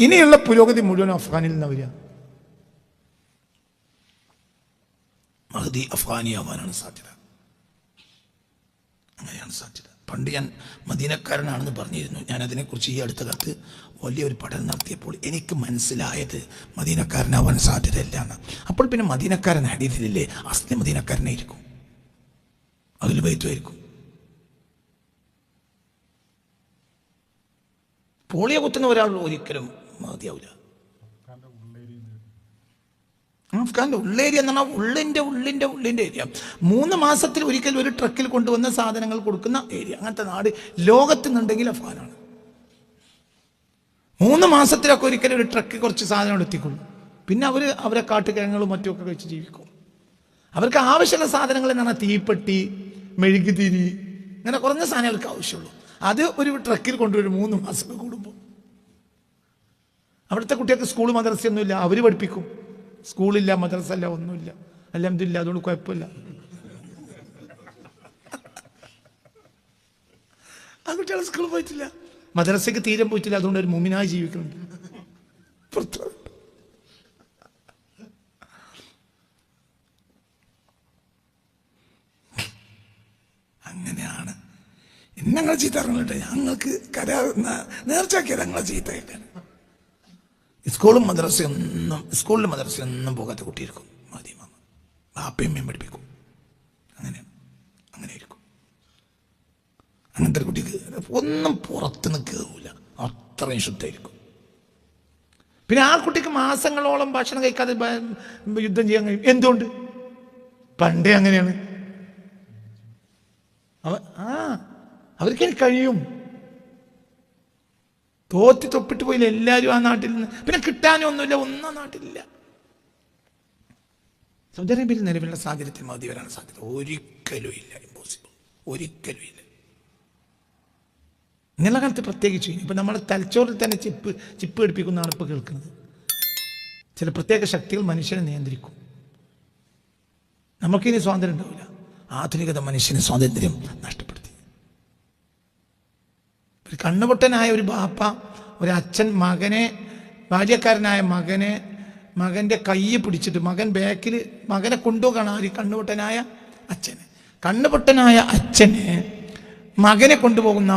ഇനിയുള്ള പുരോഗതി മുഴുവൻ അഫ്ഗാനിൽ നിന്ന് വരിക. മഹദി അഫ്ഗാനിയാവാനാണ് സാധ്യത. അങ്ങനെയാണ് സാധ്യത. പണ്ട് ഞാൻ മദീനക്കാരനാണെന്ന് പറഞ്ഞിരുന്നു. ഞാൻ അതിനെക്കുറിച്ച് ഈ അടുത്ത കാലത്ത് വലിയൊരു പഠനം നടത്തിയപ്പോൾ എനിക്ക് മനസ്സിലായത് മദീനക്കാരനാവാൻ സാധ്യതയില്ല എന്ന്. അപ്പോൾ പിന്നെ മദീനക്കാരൻ ഹദീസിലില്ലേ, അസ്ലി മദീനക്കാരനായിരിക്കും, അതിൽ ബൈത്തുമായിരിക്കും. പോളിയോ കുത്തുന്ന ഒരാൾ ഒരിക്കലും മതിയാവില്ല. അഫ്ഗാന്റെ ഉള്ളേരിയ എന്ന് പറഞ്ഞാൽ ഉള്ളിൻ്റെ ഏരിയ. 3 മാസത്തിൽ ഒരിക്കൽ ഒരു ട്രക്കിൽ കൊണ്ടുവന്ന സാധനങ്ങൾ കൊടുക്കുന്ന ഏരിയ. അങ്ങനത്തെ നാട് ലോകത്തുനിന്നുണ്ടെങ്കിൽ അഫ്ഗാനാണ്. 3 മാസത്തിലൊക്കെ ഒരിക്കലും ഒരു ട്രക്ക് കുറച്ച് സാധനങ്ങൾ എത്തിക്കൊള്ളും. പിന്നെ അവരെ കാട്ടുകിഴങ്ങളും മറ്റുമൊക്കെ കഴിച്ച് ജീവിക്കും. അവർക്ക് ആവശ്യമുള്ള സാധനങ്ങൾ എന്നാണ് തീപ്പെട്ടി, മെഴുകുതിരി, ഇങ്ങനെ കുറഞ്ഞ സാധനങ്ങൾക്ക് ആവശ്യമുള്ളൂ. അത് ഒരു ട്രക്കിൽ കൊണ്ടുവരും 3 മാസം കൂടുമ്പോൾ. അവിടുത്തെ കുട്ടികൾക്ക് സ്കൂൾ മദ്രസയൊന്നുമില്ല, അവർ പഠിപ്പിക്കും. സ്കൂളില്ല, മദ്രസ അല്ല, ഒന്നുമില്ല. അൽഹംദുലില്ലാ, അതുകൊണ്ട് കുഴപ്പമില്ല. ആ കുട്ടികൾ സ്കൂളിൽ പോയിട്ടില്ല, മദ്രസയ്ക്ക് തീരെ പോയിട്ടില്ല. അതുകൊണ്ട് ഒരു മുഅ്മിനായി ജീവിക്കുന്നുണ്ട്. അങ്ങനെയാണ്. ഞങ്ങൾ ചീത്ത അറിഞ്ഞിട്ട് ഞങ്ങൾക്ക് നേർച്ചയാക്കിയത് ഞങ്ങളെ ചീത്തയിട്ടാണ്. സ്കൂളിലും മദ്രസയൊന്നും പോകാത്ത കുട്ടിയിരിക്കും. മതി മാമ ബാപ്പയമ്മയും പഠിപ്പിക്കും. അങ്ങനെ ഇരിക്കും. അങ്ങനത്തെ കുട്ടിക്ക് ഒന്നും പുറത്തുനിന്ന് കയറൂല, അത്രയും ശുദ്ധമായിരിക്കും. പിന്നെ ആ കുട്ടിക്ക് മാസങ്ങളോളം ഭക്ഷണം കഴിക്കാതെ യുദ്ധം ചെയ്യാൻ കഴിയും. എന്തുകൊണ്ട്? പണ്ടേ അങ്ങനെയാണ്. അവർക്ക് കഴിയും. തൊപ്പിട്ട് പോയില്ല എല്ലാവരും ആ നാട്ടിൽ നിന്ന്. പിന്നെ കിട്ടാനും ഒന്നുമില്ല, ഒന്നും നാട്ടിലില്ല. സൗദി അറേബ്യയിൽ നിലവിലുള്ള സാഹചര്യത്തിൽ മതി വരാൻ സാധ്യത ഒരിക്കലും ഇല്ല. ഇമ്പോസിബിൾ, ഒരിക്കലും ഇല്ല. ഇങ്ങനെയുള്ള കാലത്ത് പ്രത്യേകിച്ച് ഇപ്പം നമ്മളെ തലച്ചോറിൽ തന്നെ ചിപ്പ് ഘടിപ്പിക്കുന്നതാണ് ഇപ്പോൾ കേൾക്കുന്നത്. ചില പ്രത്യേക ശക്തികൾ മനുഷ്യനെ നിയന്ത്രിക്കും. നമുക്കിനി സ്വാതന്ത്ര്യം ഉണ്ടാവില്ല. ആധുനികത മനുഷ്യന് സ്വാതന്ത്ര്യം നഷ്ടപ്പെടുത്തി. ഒരു കണ്ണുപൊട്ടനായ ഒരു ബാപ്പ, ഒരു അച്ഛൻ ഭാര്യക്കാരനായ മകൻ്റെ കൈ പിടിച്ചിട്ട് മകനെ കൊണ്ടുപോകണം. ഒരു കണ്ണുപൊട്ടനായ അച്ഛന് മകനെ കൊണ്ടുപോകുന്ന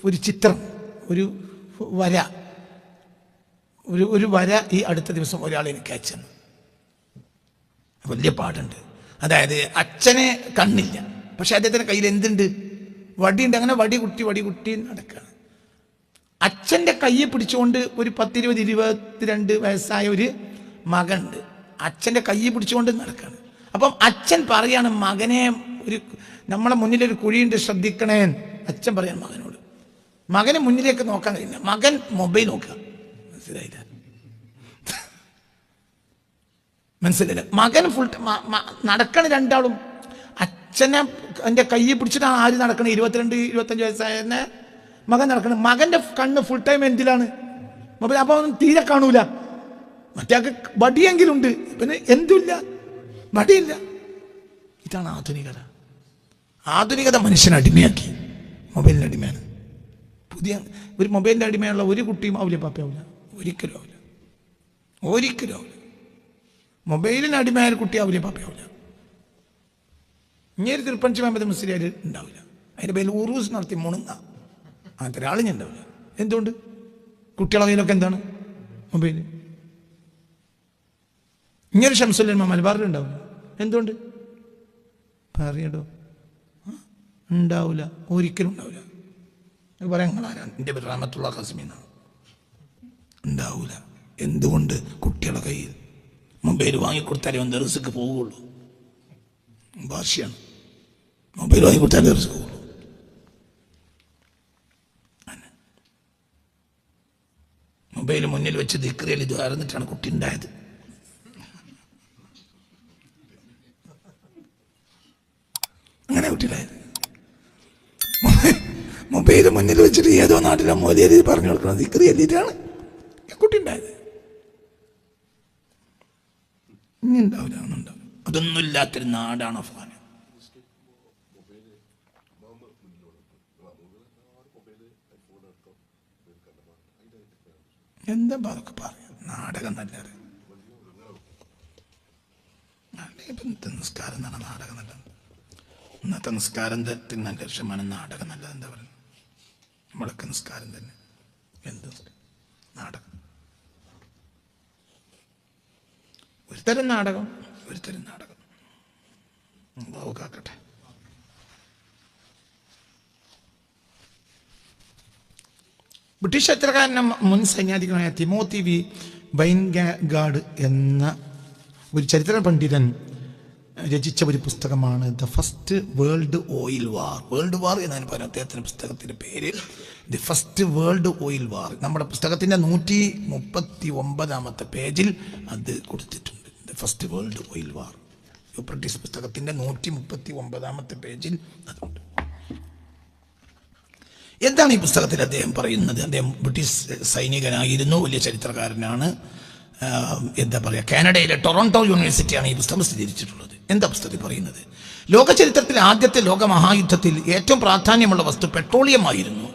ഒരു ചിത്രം, ഒരു വര ഈ അടുത്ത ദിവസം ഒരാൾ എനിക്ക് അയച്ചെന്ന്. വലിയ പാടുണ്ട്. അതായത് അച്ഛനെ കണ്ണില്ല, പക്ഷെ അദ്ദേഹത്തിൻ്റെ കയ്യിൽ എന്തുണ്ട്? വടിയുണ്ട്. അങ്ങനെ വടി കുട്ടി നടക്കുകയാണ്. അച്ഛൻ്റെ കയ്യെ പിടിച്ചുകൊണ്ട് ഒരു 10, 20, 22 വയസ്സായ ഒരു മകനുണ്ട്. അച്ഛൻ്റെ കയ്യെ പിടിച്ചുകൊണ്ട് നടക്കുകയാണ്. അപ്പം അച്ഛൻ പറയാണ്, മകനെ, നമ്മളെ മുന്നിലൊരു കുഴിയുണ്ട്, ശ്രദ്ധിക്കണേ. അച്ഛൻ പറയാണ് മകനോട്. മകന് മുന്നിലേക്ക് നോക്കാൻ കഴിയില്ല. മകൻ മൊബൈൽ നോക്കുക. മനസ്സിലായില്ല. മകൻ നടക്കണ രണ്ടാളും. അച്ഛനെ എൻ്റെ കയ്യെ പിടിച്ചിട്ടാണ് ആര് നടക്കണേ? 22, 25 വയസ്സായ മകൻ നടക്കണം. മകൻ്റെ കണ്ണ് ഫുൾ ടൈം എന്തിലാണ്? മൊബൈൽ. അപ്പോൾ അവൻ തീരെ കാണൂല. മറ്റേ വടിയെങ്കിലും ഉണ്ട്, പിന്നെ എന്തുമില്ല, വടിയില്ല. ഇതാണ് ആധുനികത മനുഷ്യനെ അടിമയാക്കി. മൊബൈലിൻ്റെ അടിമയാണ്. ഒരു മൊബൈലിൻ്റെ അടിമയുള്ള ഒരു കുട്ടിയും ആവില്ല, പാപ്പയാവില്ല, ഒരിക്കലും ആവില്ല. മൊബൈലിന് അടിമയായ കുട്ടിയാവില്ല, പാപ്പയാവില്ല. ഇങ്ങനെ തിരുപ്പഞ്ചി മുഹമ്മദ് മുസ്ലിയാർ ഉണ്ടാവില്ല. അതിൻ്റെ പേരിൽ ഉറൂസ് നടത്തി മുണുങ്ങ അങ്ങനത്തെ ഒരാൾ ഞാൻ ഉണ്ടാവില്ല. എന്തുകൊണ്ട്? കുട്ടികളെ കയ്യിലൊക്കെ എന്താണ്? മൊബൈൽ. ഇങ്ങനെ ഷംസുല്ലമ മലബാറിൽ ഉണ്ടാവില്ല. എന്തുകൊണ്ട്? പറയടോ, ഉണ്ടാവില്ല, ഒരിക്കലും ഉണ്ടാവില്ല. പറയാൻ നിങ്ങളാരാണ്? എൻ്റെ പേര് റഹ്മത്തുള്ള ഖാസിമിന്നാണ്. ഉണ്ടാവില്ല. എന്തുകൊണ്ട്? കുട്ടികളെ കയ്യിൽ മൊബൈൽ വാങ്ങിക്കൊടുത്താലേ ഒന്ന് റിസ്ക്ക് പോവുകയുള്ളൂ. ഭാഷയാണ്. മൊബൈൽ വാങ്ങിക്കൊടുത്താലേ റിസ്ക്ക് പോവുള്ളൂ. മൊബൈൽ മുന്നിൽ വെച്ച് ദിക്റിയിൽ ഇത് ആയിരുന്നിട്ടാണ് കുട്ടി ഉണ്ടായത്. അങ്ങനെ കുട്ടിയുണ്ടായത്. മൊബൈൽ മുന്നിൽ വെച്ചിട്ട് ഏതോ നാട്ടിലെ മോദിയെ പറഞ്ഞു കൊടുക്കണം ദിക്റി എല്ലിട്ടാണ് കുട്ടി ഉണ്ടായത്. ഇനി ഉണ്ടാവില്ല, ഒന്നുണ്ടാവില്ല. അതൊന്നും ഇല്ലാത്തൊരു നാടാണ് അഫ്ഗാൻ. എന്താ അതൊക്കെ പറയാം, നാടകം നല്ലത്. ഇന്നത്തെ നിസ്കാരം എന്നാണ് നാടകം നല്ലത്. ഇന്നത്തെ നിസ്കാരത്തിന് നല്ല ലക്ഷ്യമാണ് നാടകം നല്ലത്. എന്താ പറയുക, നമ്മളൊക്കെ നിസ്കാരം തന്നെ എന്ത് നാടകം, ഒരു തരം നാടകം. കാക്കട്ടെ. ബ്രിട്ടീഷ് ചരിത്രകാരനും മുൻ സൈന്യാധിപനായ തിമോത്തി വി വൈൻഗാർഡ് എന്ന ഒരു ചരിത്ര പണ്ഡിതൻ രചിച്ച ഒരു പുസ്തകമാണ് the first world oil war. World war എന്നാണ് പറയുന്നത് അദ്ദേഹത്തിൻ്റെ പുസ്തകത്തിൻ്റെ പേര്, ദി ഫസ്റ്റ് വേൾഡ് ഓയിൽ വാർ. നമ്മുടെ പുസ്തകത്തിൻ്റെ 139 പേജിൽ അത് കൊടുത്തിട്ടുണ്ട്. The first world oil war, British പുസ്തകത്തിൻ്റെ 139 പേജിൽ അതുണ്ട്. എന്താണ് ഈ പുസ്തകത്തിൽ അദ്ദേഹം പറയുന്നത്? അദ്ദേഹം ബ്രിട്ടീഷ് സൈനികനായിരുന്നു, വലിയ ചരിത്രകാരനാണ്. എന്താ പറയുക, കാനഡയിലെ ടൊറോണ്ടോ യൂണിവേഴ്സിറ്റിയാണ് ഈ പുസ്തകം പ്രസിദ്ധീകരിച്ചിട്ടുള്ളത്. എന്താ പുസ്തകത്തിൽ പറയുന്നത്? ലോക ചരിത്രത്തിൽ ആദ്യത്തെ ലോകമഹായുദ്ധത്തിൽ ഏറ്റവും പ്രാധാന്യമുള്ള വസ്തു പെട്രോളിയം ആയിരുന്നു.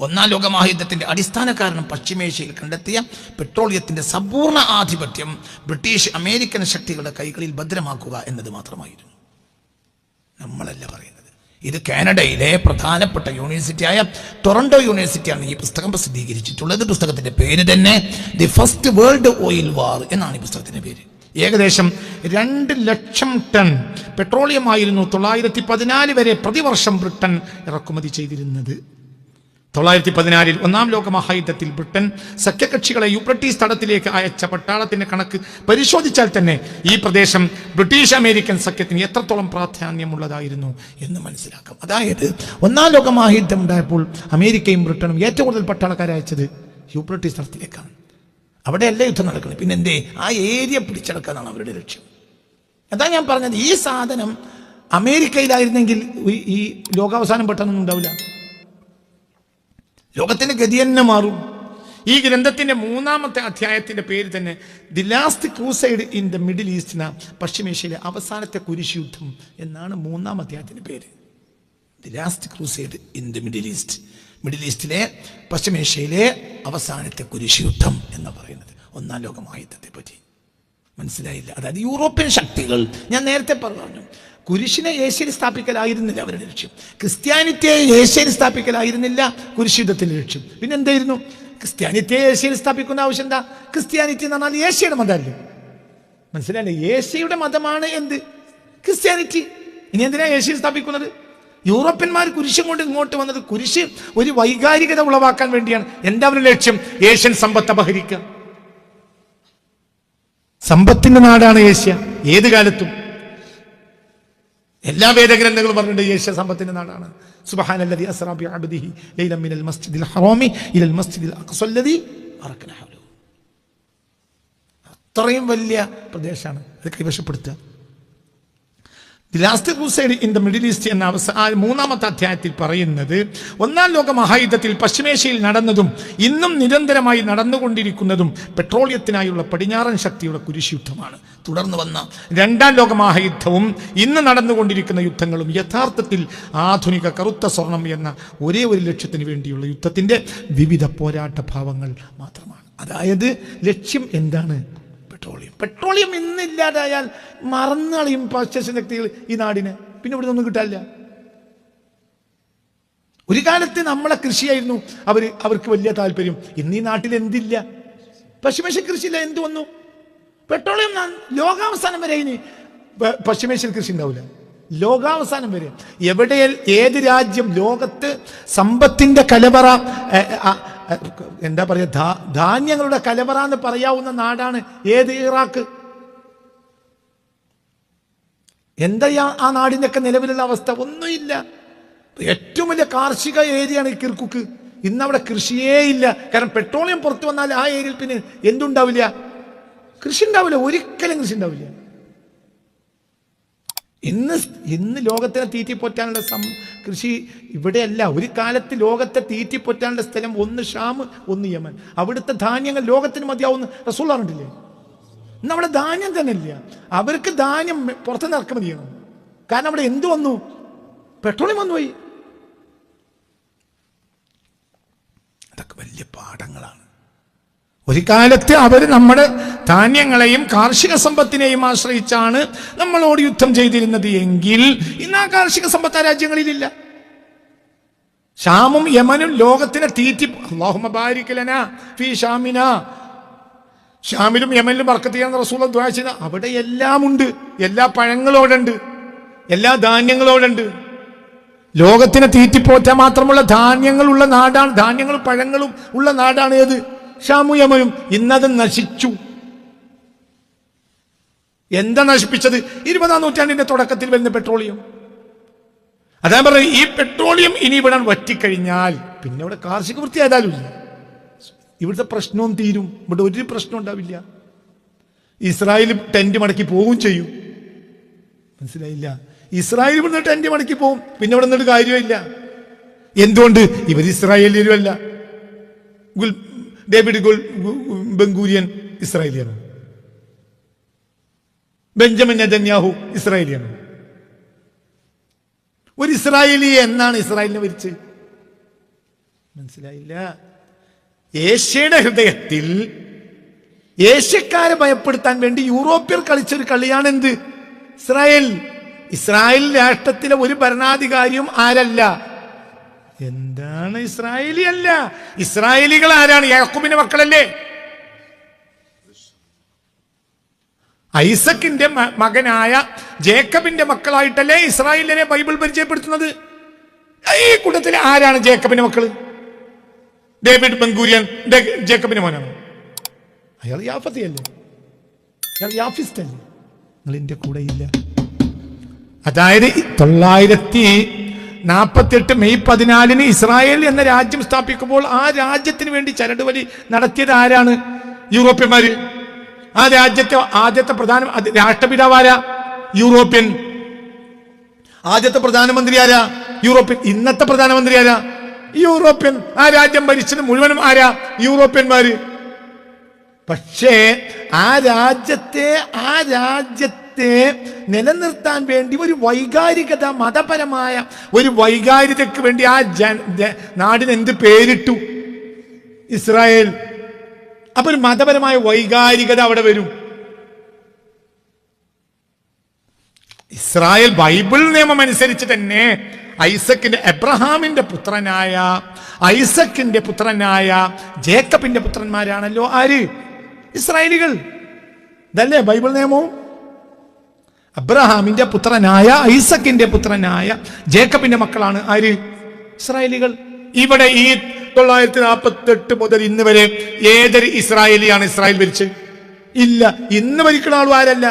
ഒന്നാം ലോകമഹായുദ്ധത്തിന്റെ അടിസ്ഥാന കാരണം പശ്ചിമേഷ്യയിൽ കണ്ടെത്തിയ പെട്രോളിയത്തിന്റെ സമ്പൂർണ്ണ ആധിപത്യം ബ്രിട്ടീഷ് അമേരിക്കൻ ശക്തികളുടെ കൈകളിൽ ഭദ്രമാക്കുക എന്നത് മാത്രമായിരുന്നു. നമ്മളല്ല പറയുന്നത്, ഇത് കാനഡയിലെ പ്രധാനപ്പെട്ട യൂണിവേഴ്സിറ്റിയായ ടൊറന്റോ യൂണിവേഴ്സിറ്റിയാണ് ഈ പുസ്തകം പ്രസിദ്ധീകരിച്ചിട്ടുള്ളത്. പുസ്തകത്തിന്റെ പേര് തന്നെ ദി ഫസ്റ്റ് വേൾഡ് ഓയിൽ വാർ എന്നാണ് ഈ പുസ്തകത്തിന്റെ പേര്. ഏകദേശം 2 ലക്ഷം ടൺ പെട്രോളിയം ആയിരുന്നു 1914 വരെ പ്രതിവർഷം ബ്രിട്ടൻ ഇറക്കുമതി ചെയ്തിരുന്നത്. 1914 ഒന്നാം ലോക മഹായുദ്ധത്തിൽ ബ്രിട്ടൻ സഖ്യകക്ഷികളെ യൂഫ്രട്ടീസ് തടത്തിലേക്ക് അയച്ച പട്ടാളത്തിന്റെ കണക്ക് പരിശോധിച്ചാൽ തന്നെ ഈ പ്രദേശം ബ്രിട്ടീഷ് അമേരിക്കൻ സഖ്യത്തിന് എത്രത്തോളം പ്രാധാന്യമുള്ളതായിരുന്നു എന്ന് മനസ്സിലാക്കാം. അതായത് ഒന്നാം ലോക മഹായുദ്ധം ഉണ്ടായപ്പോൾ അമേരിക്കയും ബ്രിട്ടനും ഏറ്റവും കൂടുതൽ പട്ടാളക്കാരെ അയച്ചത് യൂഫ്രട്ടീസ് തടത്തിലേക്കാണ്. അവിടെയല്ല യുദ്ധം നടക്കുന്നത്, പിന്നെ എന്തേ ആ ഏരിയ പിടിച്ചെടുക്കാനാണ് അവരുടെ ലക്ഷ്യം. അതാ ഞാൻ പറഞ്ഞത്, ഈ സാധനം അമേരിക്കയിലായിരുന്നെങ്കിൽ ഈ ലോകാവസാനം പെട്ടെന്നൊന്നും ഉണ്ടാവില്ല, ലോകത്തിന്റെ ഗതി തന്നെ മാറും. ഈ ഗ്രന്ഥത്തിന്റെ 3-ാമത്തെ അധ്യായത്തിന്റെ പേര് തന്നെ the last crusade in the Middle East, പശ്ചിമേഷ്യയിലെ അവസാനത്തെ കുരിശ് യുദ്ധം എന്നാണ് 3-ാം അധ്യായത്തിന്റെ പേര്. The last crusade in the Middle East, middle ഈസ്റ്റിലെ പശ്ചിമേഷ്യയിലെ അവസാനത്തെ കുരിശ് യുദ്ധം എന്ന് പറയുന്നത് ഒന്നാം ലോക മഹായുദ്ധത്തെ പറ്റി. മനസ്സിലായില്ല? അതായത് യൂറോപ്യൻ ശക്തികൾ, ഞാൻ നേരത്തെ പറഞ്ഞു, കുരിശിനെ ഏഷ്യയിൽ സ്ഥാപിക്കലായിരുന്നില്ല അവരുടെ ലക്ഷ്യം. ക്രിസ്ത്യാനിറ്റിയെ ഏഷ്യയിൽ സ്ഥാപിക്കലായിരുന്നില്ല കുരിശ് യുദ്ധത്തിന്റെ ലക്ഷ്യം. പിന്നെ എന്തായിരുന്നു? ക്രിസ്ത്യാനിറ്റിയെ ഏഷ്യയിൽ സ്ഥാപിക്കുന്ന ആവശ്യം എന്താ? ക്രിസ്ത്യാനിറ്റി എന്ന് പറഞ്ഞാൽ ഏഷ്യയുടെ മതമല്ലേ? മനസ്സിലായില്ലേ? ഏഷ്യയുടെ മതമാണ് എന്ത്? ക്രിസ്ത്യാനിറ്റി. ഇനി എന്തിനാ ഏഷ്യയിൽ സ്ഥാപിക്കുന്നത്? യൂറോപ്യന്മാർ കുരിശും കൊണ്ട് ഇങ്ങോട്ട് വന്നത് കുരിശ് ഒരു വൈകാരികത ഉളവാക്കാൻ വേണ്ടിയാണ്. എന്താ അവരുടെ ലക്ഷ്യം? ഏഷ്യൻ സമ്പത്ത് അപഹരിക്കുക. സമ്പത്തിന്റെ നാടാണ് ഏഷ്യ. ഏത് കാലത്തും എല്ലാ വേദഗ്രന്ഥങ്ങളും പറഞ്ഞിട്ടുണ്ട് ഏഷ്യ സമ്പത്തിന്റെ നാടാണ്. സുബ്ഹാനല്ലദി അസ്റാ ബിഅബ്ദിഹി ലൈലൻ മിനൽ മസ്ജിദിൽ ഹറാമി ഇലൽ മസ്ജിദിൽ അഖ്സല്ലദി ബറകനാ ഹൗലഹു. അത്രയും വലിയ പ്രദേശമാണ് അത് കൈവശപ്പെടുത്തുക. The last crusade in the Middle East എന്ന 3-ാമത്തെ അധ്യായത്തിൽ പറയുന്നത് ഒന്നാം ലോക മഹായുദ്ധത്തിൽ പശ്ചിമേഷ്യയിൽ നടന്നതും ഇന്നും നിരന്തരമായി നടന്നുകൊണ്ടിരിക്കുന്നതും പെട്രോളിയത്തിനായുള്ള പടിഞ്ഞാറൻ ശക്തിയുടെ കുരിശ് യുദ്ധമാണ്. തുടർന്ന് വന്ന 2-ാം ലോക മഹായുദ്ധവും ഇന്ന് നടന്നുകൊണ്ടിരിക്കുന്ന യുദ്ധങ്ങളും യഥാർത്ഥത്തിൽ ആധുനിക കറുത്ത സ്വർണം എന്ന ഒരേ ഒരു ലക്ഷ്യത്തിന് വേണ്ടിയുള്ള യുദ്ധത്തിന്റെ വിവിധ പോരാട്ട ഭാവങ്ങൾ മാത്രമാണ്. അതായത് ലക്ഷ്യം എന്താണ്? പെട്രോളിയം ഇന്നില്ലാതായാൽ മറന്നു കളയും പാശ്ചാത്യ ശക്തികൾ ഈ നാടിനെ. പിന്നെ ഇവിടെ ഒന്നും കിട്ടാനില്ല. ഒരു കാലത്ത് നമ്മളെ കൃഷിയായിരുന്നു അവർക്ക് വലിയ താല്പര്യം. ഇന്ന് ഈ നാട്ടിൽ എന്തില്ല? പശ്ചിമേഷ്യൻ കൃഷിയില്ല. എന്ത് വന്നു? പെട്രോളിയം. ലോകാവസാനം വരെ ഇനി പശ്ചിമേഷ്യൻ കൃഷി ഉണ്ടാവില്ല. ലോകാവസാനം വരെ എവിടെ ഏത് രാജ്യം ലോകത്ത് സമ്പത്തിന്റെ കലവറ, എന്താ പറയുക, ധാന്യങ്ങളുടെ കലവറ എന്ന് പറയാവുന്ന നാടാണ് ഏത്? ഇറാഖ്. എന്താ ആ നാടിൻ്റെയൊക്കെ നിലവിലുള്ള അവസ്ഥ? ഒന്നുമില്ല. ഏറ്റവും വലിയ കാർഷിക ഏരിയയാണ് ഈ കിർക്കുക്ക്. ഇന്ന് അവിടെ കൃഷിയേ ഇല്ല. കാരണം പെട്രോളിയം പുറത്തു വന്നാൽ ആ ഏരിയയിൽ പിന്നെ എന്തുണ്ടാവില്ല? കൃഷി ഉണ്ടാവില്ല. ഒരിക്കലും കൃഷി ഉണ്ടാവില്ല. ഇന്ന് ലോകത്തിനെ തീറ്റിപ്പൊറ്റാനുള്ള കൃഷി ഇവിടെയല്ല. ഒരു കാലത്ത് ലോകത്തെ തീറ്റിപ്പൊറ്റാനുള്ള സ്ഥലം ഒന്ന് ഷാം, ഒന്ന് യമൻ. അവിടുത്തെ ധാന്യങ്ങൾ ലോകത്തിന് മതിയാവുന്ന റസൂൽ പറഞ്ഞിട്ടില്ലേ? ഇന്ന് അവിടെ ധാന്യം തന്നെ ഇല്ല. അവർക്ക് ധാന്യം പുറത്തുനിന്ന് ഇറക്കുമതി ചെയ്യണം. കാരണം അവിടെ എന്ത് വന്നു? പെട്രോളിയം വന്നുപോയി. അതൊക്കെ വലിയ പാഠങ്ങളാണ്. ഒരു കാലത്ത് അവർ നമ്മുടെ ധാന്യങ്ങളെയും കാർഷിക സമ്പത്തിനെയും ആശ്രയിച്ചാണ് നമ്മളോട് യുദ്ധം ചെയ്തിരുന്നത് എങ്കിൽ ഇന്ന് ആ കാർഷിക സമ്പത്ത് ആ രാജ്യങ്ങളിലില്ല. ഷാമും യമനും ലോകത്തിനെ തീറ്റി. അല്ലാഹുമ്മ ബാരിക് ലനാ ഫീ ഷാമിനാ. ഷാമിലും യമനിലും ബർക്കത്ത് ചെയ്യാൻ റസൂൽ ദുആ ചെയ്ത അവിടെ എല്ലാം ഉണ്ട്. എല്ലാ പഴങ്ങളോടുണ്ട്, എല്ലാ ധാന്യങ്ങളോടുണ്ട്. ലോകത്തിനെ തീറ്റിപ്പോറ്റാൻ മാത്രമുള്ള ധാന്യങ്ങളുള്ള നാടാണ്, ധാന്യങ്ങളും പഴങ്ങളും ഉള്ള നാടാണ് ഏത്? ഷാമു യമനും. ഇന്നത് നശിച്ചു. എന്താ നശിപ്പിച്ചത്? 20-ാം നൂറ്റാണ്ടിന്റെ തുടക്കത്തിൽ വരുന്ന പെട്രോളിയം. അതാ പറയുന്നത്, ഈ പെട്രോളിയം ഇനി ഇവിടെ വറ്റിക്കഴിഞ്ഞാൽ പിന്നെ ഇവിടെ കാർഷിക വൃത്തി ഏതായാലും ഇല്ല. ഇവിടുത്തെ പ്രശ്നവും തീരും. ഇവിടെ ഒരു പ്രശ്നം ഉണ്ടാവില്ല. ഇസ്രായേൽ ടെന്റ് മടക്കി പോവുകയും ചെയ്യും. മനസ്സിലായില്ല? ഇസ്രായേൽ ഇവിടുന്ന് ടെന്റ് മടക്കി പോവും. പിന്നെ ഇവിടെ നിന്നിട്ട് കാര്യമില്ല. എന്തുകൊണ്ട്? ഇവർ ഇസ്രായേലിലുമല്ല. ഡേവിഡ് ബെൻഗൂരിയൻ ഇസ്രായേലിയാണ്. ബെഞ്ചമിൻ നെതന്യാഹു ഇസ്രായേലിയാണ്. ഒരു ഇസ്രായേലി എന്നാണ് ഇസ്രായേലിനെ ഭരിച്ചത്? മനസ്സിലായില്ല? ഏഷ്യയുടെ ഹൃദയത്തിൽ ഏഷ്യക്കാരെ ഭയപ്പെടുത്താൻ വേണ്ടി യൂറോപ്യർ കളിച്ചൊരു കളിയാണ് എന്ത്? ഇസ്രായേൽ. ഇസ്രായേൽ രാഷ്ട്രത്തിലെ ഒരു ഭരണാധികാരിയും ആരല്ല? എന്താണ്? ഇസ്രായേലി അല്ല. ഇസ്രായേലികൾ ആരാണ്? യാക്കൂബിന്റെ മക്കളല്ലേ? ഐസക്കിന്റെ മകനായ ജേക്കബിന്റെ മക്കളായിട്ടല്ലേ ഇസ്രായേലിനെ ബൈബിൾ പരിചയപ്പെടുത്തുന്നത്? ഈ കൂട്ടത്തിൽ ആരാണ് ജേക്കബിന്റെ മക്കള്? ഡേവിഡ് ബെൻഗൂരിയൻ ജേക്കബിന്റെ മോനാണ്. അയാൾ യാഫത്തിയല്ലേ? അയാൾ യാഫിസ്റ്റല്ലേ? നിങ്ങൾ എന്റെ കൂടെ ഇല്ല. അതായത് 948 മെയ് 14 ഇസ്രായേൽ എന്ന രാജ്യം സ്ഥാപിക്കുമ്പോൾ ആ രാജ്യത്തിന് വേണ്ടി ചരടുവലി നടത്തിയത് ആരാണ്? യൂറോപ്യന്മാര്. ആ രാജ്യത്തെ ആദ്യത്തെ രാഷ്ട്രപിതാവ് ആരാ? യൂറോപ്യൻ. ആദ്യത്തെ പ്രധാനമന്ത്രി ആരാ? യൂറോപ്യൻ. ഇന്നത്തെ പ്രധാനമന്ത്രി ആരാ? യൂറോപ്യൻ. ആ രാജ്യം ഭരിച്ചത് മുഴുവനും ആരാ? യൂറോപ്യന്മാര്. പക്ഷേ ആ രാജ്യത്തെ നിലനിർത്താൻ വേണ്ടി ഒരു വൈകാരികത, മതപരമായ ഒരു വൈകാരികതയ്ക്ക് വേണ്ടി ആ നാടിന് എന്ത് പേരിട്ടു? ഇസ്രായേൽ. അപ്പൊ ഒരു മതപരമായ വൈകാരികത അവിടെ വരും. ഇസ്രായേൽ ബൈബിൾ നിയമം അനുസരിച്ച് തന്നെ എബ്രഹാമിന്റെ പുത്രനായ ജേക്കബിന്റെ പുത്രന്മാരാണല്ലോ ആര്? ഇസ്രായേലികൾ. ഇതല്ലേ ബൈബിൾ നിയമവും? അബ്രഹാമിന്റെ പുത്രനായ ഐസക്കിന്റെ പുത്രനായ ജേക്കബിന്റെ മക്കളാണ് ആര്? ഇസ്രായേലികൾ. ഇവിടെ ഈ 948 മുതൽ ഇന്ന് വരെ ഏതൊരു ഇസ്രായേലിയാണ് ഇസ്രായേൽ ഭരിച്ചത്? ഇല്ല. ഇന്ന് ഭരിക്കുന്ന ആളും ആരല്ല?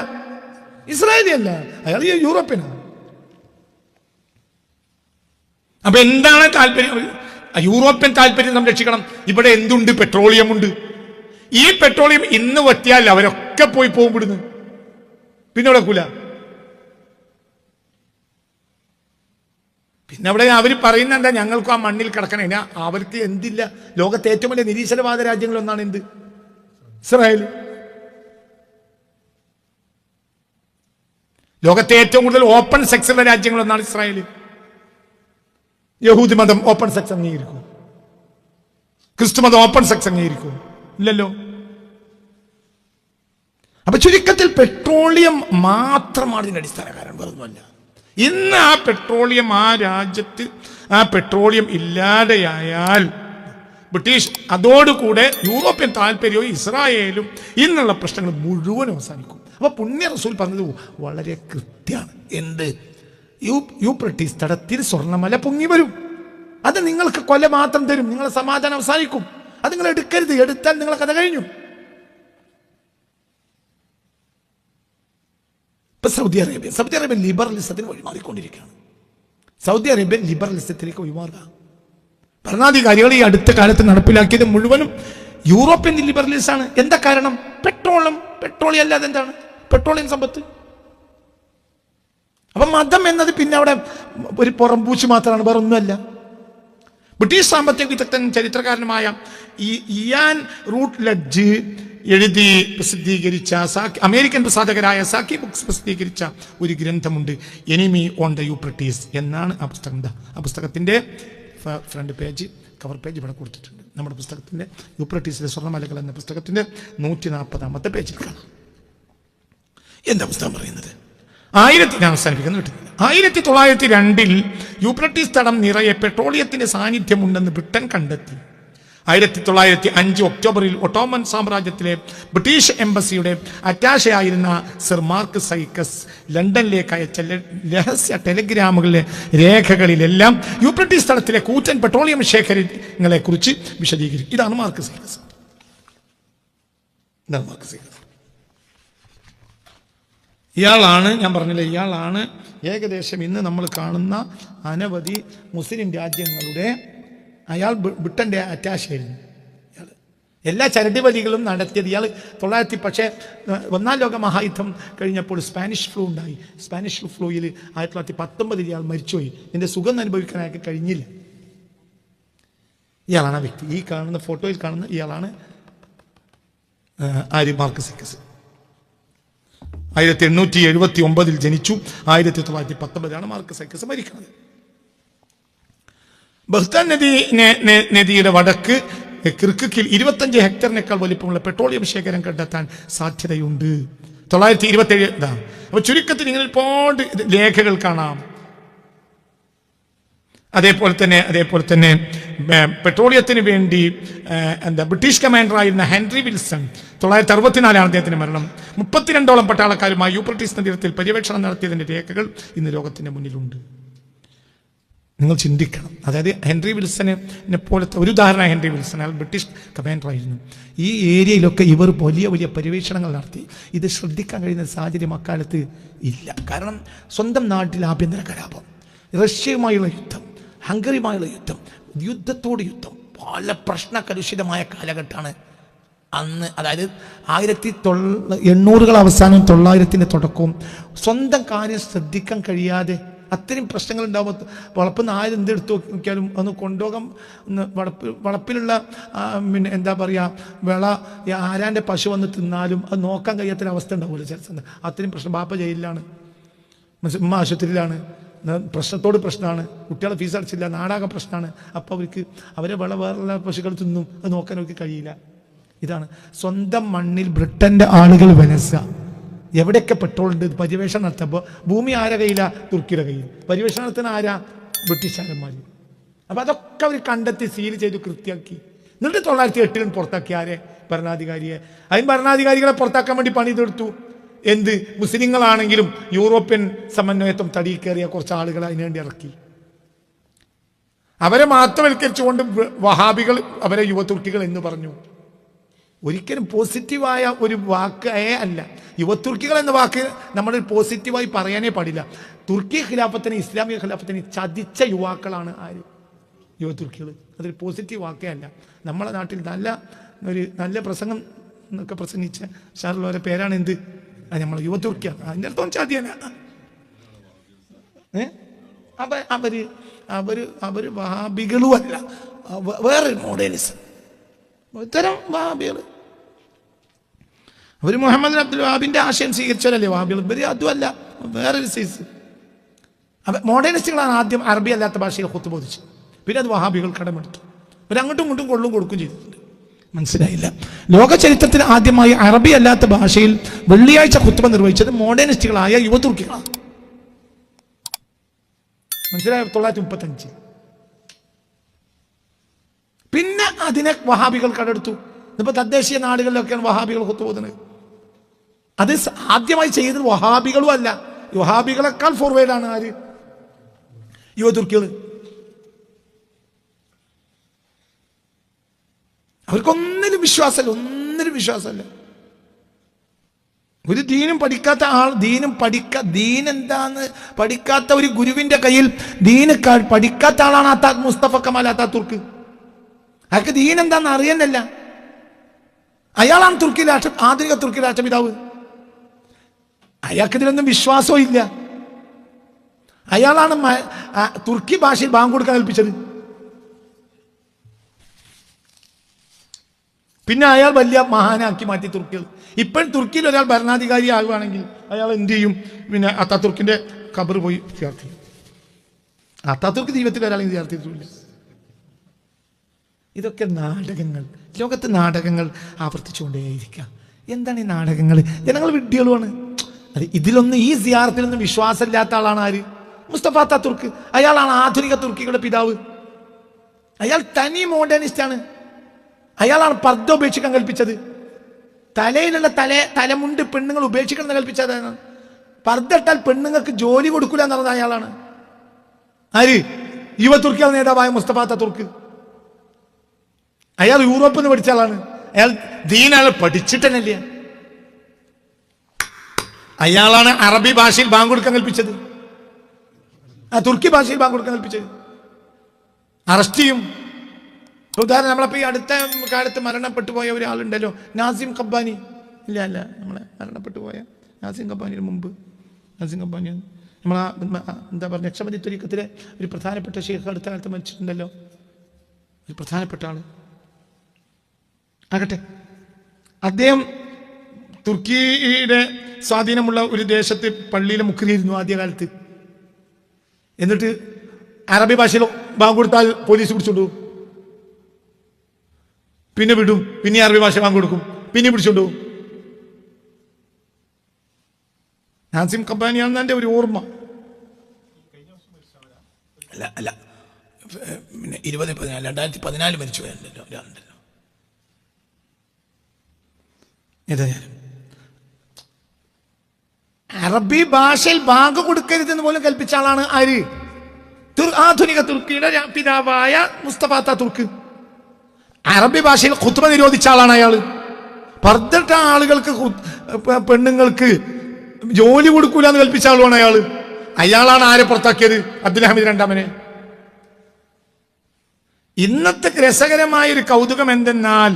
ഇസ്രായേലി അല്ല, അയാൾ യൂറോപ്യനാണ്. അപ്പൊ എന്താണ് താല്പര്യം? യൂറോപ്യൻ താല്പര്യം സംരക്ഷിക്കണം. ഇവിടെ എന്തുണ്ട്? പെട്രോളിയം ഉണ്ട്. ഈ പെട്രോളിയം ഇന്ന് വറ്റിയാൽ അവരൊക്കെ പോകുമ്പോഴുന്നു. പിന്നെ നടക്കൂല. പിന്നെ അവിടെ അവർ പറയുന്ന എന്താ? ഞങ്ങൾക്ക് ആ മണ്ണിൽ കിടക്കണേ. അവർക്ക് എന്തില്ല? ലോകത്തെ ഏറ്റവും വലിയ നിരീശ്വരവാദ രാജ്യങ്ങളൊന്നാണ് എന്ത്? ഇസ്രായേൽ. ലോകത്തെ ഏറ്റവും കൂടുതൽ ഓപ്പൺ സെക്സ് ഉള്ള രാജ്യങ്ങളൊന്നാണ് ഇസ്രായേൽ. യഹൂദി മതം ഓപ്പൺ സെക്സ് അംഗീകരിക്കും? ക്രിസ്തു മതം ഓപ്പൺ സെക്സ് അംഗീകരിക്കും? ഇല്ലല്ലോ. അപ്പൊ ചുരുക്കത്തിൽ പെട്രോളിയം മാത്രമാണ് ഇതിന്റെ അടിസ്ഥാന കാരണം, വേറൊന്നുമല്ല. ഇന്ന് ആ പെട്രോളിയം, ആ രാജ്യത്ത് ആ പെട്രോളിയം ഇല്ലാതെയായാൽ ബ്രിട്ടീഷ്, അതോടുകൂടെ യൂറോപ്യൻ താല്പര്യവും ഇസ്രായേലും ഇന്നുള്ള പ്രശ്നങ്ങൾ മുഴുവൻ അവസാനിക്കും. അപ്പൊ പുണ്യ റസൂൽ പറഞ്ഞത് വളരെ കൃത്യമാണ്. എന്ത്? യൂഫ്രട്ടീസ് തടത്തിൽ സ്വർണ്ണമല പൊങ്ങി വരും. അത് നിങ്ങൾക്ക് കൊല മാത്രം തരും. നിങ്ങളെ സമാധാനം അവസാനിക്കും. അത് നിങ്ങൾ എടുക്കരുത്. എടുത്താൽ നിങ്ങളെ കഥ കഴിഞ്ഞു. ഇപ്പൊ സൗദി അറേബ്യ ലിബറലിസത്തിന് വഴിമാറിക്കൊണ്ടിരിക്കുകയാണ്. സൗദി അറേബ്യ ലിബറലിസത്തിലേക്ക് വഴിമാറുക. ഭരണാധികാരികൾ ഈ അടുത്ത കാലത്ത് നടപ്പിലാക്കിയത് മുഴുവനും യൂറോപ്യൻ ലിബറലിസമാണ്. എന്താ കാരണം? പെട്രോളിയം അല്ലാതെ എന്താണ്? പെട്രോളിയം സമ്പത്ത്. അപ്പൊ മതം എന്നത് പിന്നെ അവിടെ ഒരു പുറംപൂച്ച് മാത്രമാണ്, വേറെ ഒന്നുമല്ല. ബ്രിട്ടീഷ് സാമ്പത്തിക വിദഗ്ധൻ ചരിത്രകാരനുമായ ഇയാൻ റൂട്ട്ലെഡ്ജ് എഴുതി പ്രസിദ്ധീകരിച്ച, അമേരിക്കൻ പ്രസാധകരായ സാക്കി ബുക്സ് പ്രസിദ്ധീകരിച്ച ഒരു ഗ്രന്ഥമുണ്ട്, എനിമി ഓൺ ദ യൂഫ്രട്ടീസ് എന്നാണ് ആ പുസ്തകം. ആ പുസ്തകത്തിന്റെ ഫ്രണ്ട് പേജ്, കവർ പേജ് ഇവിടെ കൊടുത്തിട്ടുണ്ട്. നമ്മുടെ പുസ്തകത്തിൻ്റെ യൂപ്രട്ടീസിലെ സ്വർണ്ണമലകൾ എന്ന പുസ്തകത്തിൻ്റെ 140-ാമത്തെ പേജിൽ കാണാം. എന്താ പുസ്തകം പറയുന്നത്? ഞാൻ അവസാനിപ്പിക്കുന്നു കിട്ടുന്നില്ല. 1902 യൂപ്രട്ടീസ് തടം നിറയെ പെട്രോളിയത്തിന്റെ സാന്നിധ്യമുണ്ടെന്ന് ബ്രിട്ടൻ കണ്ടെത്തി. 1905 ഒക്ടോബറിൽ ഒട്ടോമൻ സാമ്രാജ്യത്തിലെ ബ്രിട്ടീഷ് എംബസിയുടെ അറ്റാഷെ ആയിരുന്ന സർ മാർക്ക് സൈക്കസ് ലണ്ടനിലേക്ക് അയച്ച രഹസ്യ ടെലിഗ്രാമുകളിലെ രേഖകളിലെല്ലാം യൂപ്രട്ടീസ് തടത്തിലെ കൂറ്റൻ പെട്രോളിയം ശേഖരങ്ങളെ കുറിച്ച് വിശദീകരിക്കും. ഇതാണ് മാർക്ക് സൈക്കസ്. ഇയാളാണ്, ഞാൻ പറഞ്ഞില്ലേ, ഇയാളാണ് ഏകദേശം ഇന്ന് നമ്മൾ കാണുന്ന അനവധി മുസ്ലിം രാജ്യങ്ങളുടെ അയാൾ ബ്രിട്ടൻ്റെ അറ്റാഷ് ആയിരുന്നു. ഇയാൾ എല്ലാ ചരടിവലികളും നടത്തിയത് ഇയാൾ 900. പക്ഷേ 1-ാം ലോക മഹായുദ്ധം കഴിഞ്ഞപ്പോൾ സ്പാനിഷ് ഫ്ലൂ ഉണ്ടായി. സ്പാനിഷ് ഫ്ലൂയിൽ 1919 ഇയാൾ മരിച്ചുപോയി. ഇതിൻ്റെ സുഖം അനുഭവിക്കാൻ അയാൾക്ക് കഴിഞ്ഞില്ല. ഇയാളാണ് ആ വ്യക്തി. ഈ കാണുന്ന ഫോട്ടോയിൽ കാണുന്ന ഇയാളാണ് മാർക്ക് സൈക്കസ്. 1879 ജനിച്ചു. 1919 മാർക്ക് സൈക്കസ് മരിക്കുന്നത്. ബഹ്താൻ നദിയുടെ വടക്ക് കിർക്കിൽ 25 ഹെക്ടറിനേക്കാൾ വലിപ്പമുള്ള പെട്രോളിയം ശേഖരം കണ്ടെത്താൻ സാധ്യതയുണ്ട്. 927. അപ്പൊ ചുരുക്കത്തിൽ ഇങ്ങനെ ഒരുപാട് രേഖകൾ കാണാം. അതേപോലെ തന്നെ പെട്രോളിയത്തിന് വേണ്ടി ബ്രിട്ടീഷ് കമാൻഡറായിരുന്ന ഹെൻറി വിൽസൺ 964 അദ്ദേഹത്തിന്റെ മരണം. 32ഓളം പട്ടാളക്കാരുമായി യൂപ്രട്ടീസ് നദീതീരത്തിൽ പര്യവേക്ഷണം നടത്തിയതിന്റെ രേഖകൾ ഇന്ന് ലോകത്തിന്റെ മുന്നിലുണ്ട്. നിങ്ങൾ ചിന്തിക്കണം. അതായത് ഹെൻറി വിൽസനെ പോലത്തെ ഒരു ഉദാഹരണം, ഹെൻറി വിൽസൺ അയാൾ ബ്രിട്ടീഷ് കമാൻഡറായിരുന്നു. ഈ ഏരിയയിലൊക്കെ ഇവർ വലിയ വലിയ പര്യവേഷണങ്ങൾ നടത്തി. ഇത് ശ്രദ്ധിക്കാൻ കഴിയുന്ന സാഹചര്യം അക്കാലത്ത് ഇല്ല. കാരണം സ്വന്തം നാട്ടിൽ ആഭ്യന്തര കലാപം, റഷ്യയുമായുള്ള യുദ്ധം, ഹംഗറിയുമായുള്ള യുദ്ധം, യുദ്ധത്തോട് യുദ്ധം, പല പ്രശ്നകലുഷിതമായ കാലഘട്ടമാണ് അന്ന്. അതായത് 1880 അവസാനവും 900 തുടക്കവും. സ്വന്തം കാര്യം ശ്രദ്ധിക്കാൻ കഴിയാതെ അത്രയും പ്രശ്നങ്ങൾ ഉണ്ടാകുമ്പോൾ വളപ്പിൽ നിന്ന് എന്തെടുത്ത് നോക്കിയാലും ഒന്ന് കൊണ്ടുപോകാൻ വളപ്പിലുള്ള പിന്നെ എന്താ പറയുക, വിള ആരാൻ്റെ പശു വന്ന് തിന്നാലും അത് നോക്കാൻ കഴിയാത്തൊരവസ്ഥ ഉണ്ടാവുമല്ലോ ചില സമയം. അത്രയും പ്രശ്നം. ബാപ്പ ജയിലിലാണ്, ഉമ്മ ആശുപത്രിയിലാണ്, പ്രശ്നത്തോട് പ്രശ്നമാണ്, കുട്ടികളെ ഫീസ് അടച്ചില്ല, നാടാകെ പ്രശ്നമാണ്. അപ്പോൾ അവരെ വിള വേറെ പശുക്കൾ തിന്നും, അത് നോക്കാൻ അവർക്ക് കഴിയില്ല. ഇതാണ് സ്വന്തം മണ്ണിൽ ബ്രിട്ടൻ്റെ ആളുകൾ വെനസ്ക. എവിടെയൊക്കെ പെട്രോൾ ഉണ്ട് പര്യവേഷണം നടത്തുമ്പോൾ ഭൂമി ആരുടെ കയ്യിലാണ്? തുർക്കിയുടെ കയ്യിൽ. പര്യവേഷണം നടത്തുന്ന ആരാ? ബ്രിട്ടീഷുകാരന്മാർ. അപ്പം അതൊക്കെ അവർ കണ്ടെത്തി സീൽ ചെയ്തു കൃത്യമാക്കി. എന്നിട്ട് 908 പുറത്താക്കി ആരെ? ഭരണാധികാരിയെ. അതിന് ഭരണാധികാരികളെ പുറത്താക്കാൻ വേണ്ടി പണി തീർത്തു. എന്ത്? മുസ്ലിങ്ങളാണെങ്കിലും യൂറോപ്യൻ സമന്വയത്വം തടിയിൽ കയറിയ കുറച്ച് ആളുകളെ അതിനുവേണ്ടി ഇറക്കി. അവരെ മാത്രവൽക്കരിച്ചുകൊണ്ട് വഹാബികൾ അവരെ യുവതുർക്കികൾ എന്ന് പറഞ്ഞു. ഒരിക്കലും പോസിറ്റീവായ ഒരു വാക്ക് അല്ല. യുവതുർക്കികൾ എന്ന വാക്ക് നമ്മൾ പോസിറ്റീവായി പറയാനേ പാടില്ല. തുർക്കി ഖിലാഫത്തിന്, ഇസ്ലാമിക ഖിലാഫത്തിന് ചതിച്ച യുവാക്കളാണ് ആര്? യുവതുർക്കികൾ. അതൊരു പോസിറ്റീവ് വാക്കേ അല്ല. നമ്മളെ നാട്ടിൽ നല്ല പ്രസംഗം എന്നൊക്കെ പ്രസംഗിച്ച ഷാറുള്ളവരെ പേരാണ് എന്ത്? നമ്മൾ യുവതുർക്കിയാണ്. അതിൻ്റെ അർത്ഥം ചതിയല്ല. അവര് വഹാബികളും അല്ല, വേറൊരു മോഡേണിസം. ഇത്തരം വഹാബികൾ അവർ മുഹമ്മദ് അബ്ദുൽ വഹാബിന്റെ ആശയം സ്വീകരിച്ചവരല്ലേ വഹാബികൾ. ഇവർ അതുമല്ല, വേറൊരു സൈസ്. മോഡേണിസ്റ്റുകളാണ് ആദ്യം അറബി അല്ലാത്ത ഭാഷയിൽ ഖുത്ബ ബോധിച്ചത്. പിന്നെ അത് വഹാബികൾ കടമെടുത്തു. ഇവരങ്ങോട്ടും ഇങ്ങോട്ടും കൊള്ളും കൊടുക്കും ചെയ്തിട്ടുണ്ട്. മനസ്സിലായില്ല? ലോക ചരിത്രത്തിൽ ആദ്യമായി അറബി അല്ലാത്ത ഭാഷയിൽ വെള്ളിയാഴ്ച ഖുത്ബ നിർവഹിച്ചത് മോഡേണിസ്റ്റുകളായ യുവതുർക്കികളാണ്. മനസ്സിലായോ? 935. പിന്നെ അതിനെ വഹാബികൾ കടെടുത്തു. ഇപ്പൊ തദ്ദേശീയ നാടുകളിലൊക്കെയാണ് വഹാബികൾ ഖുത്ബ ഓതുന്നത്. അത് ആദ്യമായി ചെയ്തത് വഹാബികളും അല്ല, വഹാബികളെക്കാൾ ഫോർവേഡാണ് ആര്? യുവതുർക്കികൾ. അവർക്കൊന്നിനും വിശ്വാസമല്ല. ഒരു ദീനും പഠിക്കാത്ത ആൾ, ദീനെന്താന്ന് പഠിക്കാത്ത ഒരു ഗുരുവിന്റെ കയ്യിൽ ദീന് പഠിക്കാത്ത ആളാണ് മുസ്തഫ കമാൽ അത്താതുർക്ക്. അയാൾക്ക് ദീനെന്താന്ന് അറിയുന്നില്ല. അയാളാണ് ആധുനിക തുർക്കി രാഷ്ട്രപിതാവ്. അയാൾക്ക് ഇതിലൊന്നും വിശ്വാസവും ഇല്ല. അയാളാണ് തുർക്കി ഭാഷയിൽ ബാങ്ക് കൊടുക്കാൻ ഏൽപ്പിച്ചത്. പിന്നെ അയാൾ വലിയ മഹാനാക്കി മാറ്റി തുർക്കികൾ. ഇപ്പോഴും തുർക്കിയിൽ ഒരാൾ ഭരണാധികാരി ആകുകയാണെങ്കിൽ അയാൾ എന്ത് ചെയ്യും? പിന്നെ അത്താതുർക്കിന്റെ ഖബർ പോയി ചേർത്തി. അത്താതുർക്ക് ജീവിതത്തിൽ ഒരാളെയും ചേർത്തിട്ടില്ല. ഇതൊക്കെ നാടകങ്ങൾ. ലോകത്ത് നാടകങ്ങൾ ആവർത്തിച്ചുകൊണ്ടേയിരിക്കാം. എന്താണ് ഈ നാടകങ്ങൾ? ജനങ്ങൾ വിഡ്ഢികളുമാണ്. അത് ഇതിലൊന്നും, ഈ സിയാറത്തിലൊന്നും വിശ്വാസമില്ലാത്ത ആളാണ് ആര്? മുസ്തഫ തുർക്ക്. അയാളാണ് ആധുനിക തുർക്കികളുടെ പിതാവ്. അയാൾ തനി മോഡേണിസ്റ്റ് ആണ്. അയാളാണ് പർദ്ദ ഉപേക്ഷിക്കാൻ കൽപ്പിച്ചത്. തലയിലുള്ള തലമുണ്ട് പെണ്ണുങ്ങൾ ഉപേക്ഷിക്കണം എന്ന് കൽപ്പിച്ചതാണ്. പർദ്ദ ഇട്ടാൽ പെണ്ണുങ്ങൾക്ക് ജോലി കൊടുക്കില്ല എന്ന് പറഞ്ഞത് അയാളാണ്. ആര്? യുവ തുർക്കിയുടെ നേതാവായ മുസ്തഫ തുർക്ക്. അയാൾ യൂറോപ്പിൽ നിന്ന് പഠിച്ച ആളാണ്. അയാൾ ദീനാൾ പഠിച്ചിട്ടല്ല. അയാളാണ് അറബി ഭാഷയിൽ ബാങ്ക് കൊടുക്കാൻ കൽപ്പിച്ചത്. തുർക്കി ഭാഷയിൽ ബാങ്ക് കൊടുക്കാൻ കൽപ്പിച്ചത്. അറസ്റ്റ് ചെയ്യും. ഉദാഹരണം, നമ്മളപ്പോ ഈ അടുത്ത കാലത്ത് മരണപ്പെട്ടു പോയ ഒരാളുണ്ടല്ലോ, നാസിം ഖബ്ബാനി. ഇല്ല നമ്മളെ മരണപ്പെട്ടു പോയ നാസിം ഖബ്ബാനിന് മുമ്പ്, നാസിം ഖബ്ബാനി നമ്മളാ എന്താ പറയുക, നക്ഷമതി ത്വരീഖത്തിലെ ഒരു പ്രധാനപ്പെട്ട ഷെയ്ഖ് അടുത്ത കാലത്ത് മരിച്ചിട്ടുണ്ടല്ലോ, ഒരു പ്രധാനപ്പെട്ട ആള് ആകട്ടെ. അദ്ദേഹം തുർക്കിയുടെ സ്വാധീനമുള്ള ഒരു ദേശത്ത് പള്ളിയിലെ മുഖ്യനായിരുന്നു ആദ്യകാലത്ത്. എന്നിട്ട് അറബി ഭാഷയിൽ ബാങ്ക് കൊടുത്താൽ പോലീസ് പിടിച്ചോണ്ടു, പിന്നെ വിടും, പിന്നെ അറബി ഭാഷ ബാങ്ക് കൊടുക്കും, പിന്നെ പിടിച്ചോണ്ടു. നാസിം ഖബ്ബാനിയാണെന്ന് എൻ്റെ ഒരു ഓർമ്മ. അല്ല പിന്നെ 2014 മരിച്ചു പോയല്ലോ ഒരാളുണ്ടല്ലോ. ഏതായാലും അറബി ഭാഷയിൽ ബാങ്ക് കൊടുക്കരുതെന്ന് പോലും കൽപ്പിച്ച ആളാണ് ആര്? ആധുനിക തുർക്കിയുടെ പിതാവായ മുസ്തഫ തുർക്ക്. അറബി ഭാഷയിൽ ഖുത്ബ നിരോധിച്ച ആളാണ് അയാള്. പർദ്ദട്ട ആളുകൾക്ക്, പെണ്ണുങ്ങൾക്ക് ജോലി കൊടുക്കൂല എന്ന് കൽപ്പിച്ച ആളുമാണ് അയാള്. അയാളാണ് ആരെ പുറത്താക്കിയത്? അബ്ദുൽ ഹമീദ് രണ്ടാമനെ. ഇന്നത്തെ രസകരമായ ഒരു കൗതുകം എന്തെന്നാൽ,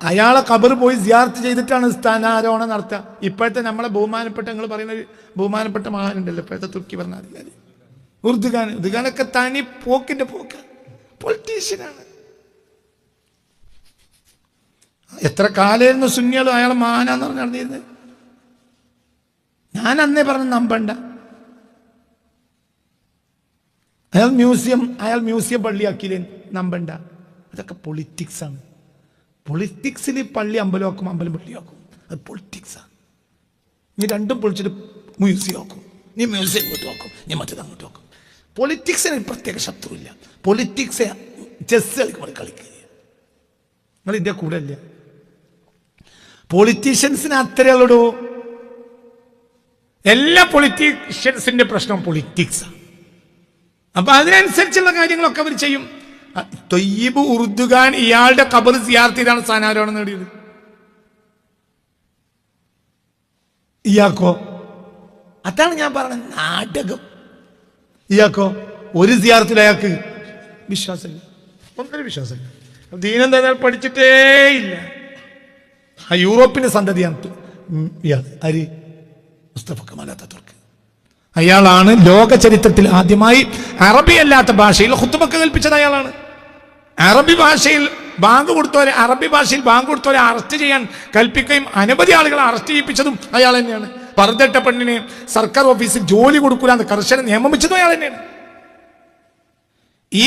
അയാളെ ഖബർ പോയി സിയാറത്ത് ചെയ്തിട്ടാണ് സ്ഥാനാരോഹണം നടത്തുക. ഇപ്പോഴത്തെ നമ്മളെ ബഹുമാനപ്പെട്ട, നിങ്ങൾ പറയുന്ന ബഹുമാനപ്പെട്ട മഹാനുണ്ടല്ലോ ഇപ്പോഴത്തെ തുർക്കി ഭരണാധികാരി ഉർദുഖാനൊക്കെ തനി പോക്കിന്റെ പോക്ക്, പൊളിറ്റീഷ്യനാണ്. എത്ര കാലായിരുന്നു സുന്നികളും അയാളെ മഹാനാന്ന് പറഞ്ഞ് നടന്നിരുന്നത്. ഞാൻ അന്നേ പറഞ്ഞ് നമ്പണ്ട. അയാൾ മ്യൂസിയം പള്ളിയാക്കിയില്ലേ, നമ്പണ്ട. അതൊക്കെ പൊളിറ്റിക്സ് ആണ്. പൊളിറ്റിക്സിൽ പള്ളി അമ്പലമാക്കും, അമ്പലം പള്ളിയാക്കും. അത് പൊളിറ്റിക്സാണ്. നീ രണ്ടും പൊളിച്ചിട്ട് മ്യൂസിയം ആക്കും, നീ മ്യൂസിയം ഇങ്ങോട്ട് നോക്കും, നീ മറ്റേത് അങ്ങോട്ട് നോക്കും. പൊളിറ്റിക്സിന് പ്രത്യേക ശത്രുവില്ല. പൊളിറ്റിക്സ് ചെസ് കളിക്കുമ്പോൾ കളിക്കുക. നിങ്ങൾ ഇതിൻ്റെ കൂടെ അല്ല. പൊളിറ്റീഷ്യൻസിന് അത്രയുള്ളൂ. എല്ലാ പൊളിറ്റീഷ്യൻസിന്റെ പ്രശ്നം പൊളിറ്റിക്സാണ്. അപ്പൊ അതിനനുസരിച്ചുള്ള കാര്യങ്ങളൊക്കെ അവർ ചെയ്യും. തൊയ്യിബ് ഉർദുഖാൻ ഇയാളുടെ ഖബർ സിയാറത്ത് ചെയ്താണ് സ്ഥാനാരോഹണം നേടിയത്. ഇയാൾക്കോ? അതാണ് ഞാൻ പറഞ്ഞത്, നാടകം. ഇയാൾക്കോ? ഒരു സിയാറത്തിൽ അയാൾക്ക് വിശ്വാസമില്ല, ഒന്നിനും വിശ്വാസമില്ല. ദീനെന്താ പഠിച്ചിട്ടേ ഇല്ല. ആ യൂറോപ്പിന്റെ സന്തതിയാണ് ഇയാൾ. ആര്? മുസ്തഫ കമാൽ അതാതുർക്ക്. അയാളാണ് ലോക ചരിത്രത്തിൽ ആദ്യമായി അറബി അല്ലാത്ത ഭാഷയിൽ ഖുത്ബക്ക് കൽപ്പിച്ചത്. അയാളാണ് അറബി ഭാഷയിൽ ബാങ്ക് കൊടുത്തവരെ അറസ്റ്റ് ചെയ്യാൻ കൽപ്പിക്കുകയും അനവധി ആളുകളെ അറസ്റ്റ് ചെയ്യിപ്പിച്ചതും അയാൾ തന്നെയാണ്. പർദ്ദട്ട പെണ്ണിന് സർക്കാർ ഓഫീസിൽ ജോലി കൊടുക്കൂലെന്ന് കർശന നിയമം വെച്ചതും അയാൾ തന്നെയാണ്.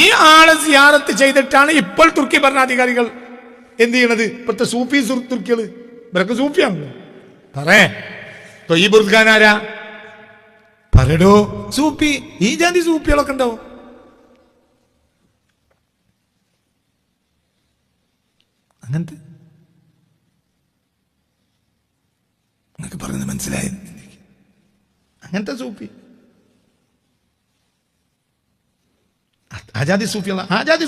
ഈ ആളെ സിയാറത്ത് ചെയ്തിട്ടാണ് ഇപ്പോൾ തുർക്കി ഭരണാധികാരികൾ എന്ത് ചെയ്യണത്? ഇപ്പോഴത്തെ സൂഫി തുർക്കികൾ, ഇവരൊക്കെ സൂഫിയാണല്ലോ. പറയേ തൊയ്യിബ് ഉർദുഖാൻ ആരാ? പറയടോ, സൂഫി. ഈ ജാതി സൂഫികളൊക്കെ ഉണ്ടാവും. അങ്ങനത്തെ നിങ്ങൾക്ക് പറയുന്നത് മനസ്സിലായി? അങ്ങനത്തെ സൂഫി, ആജാദി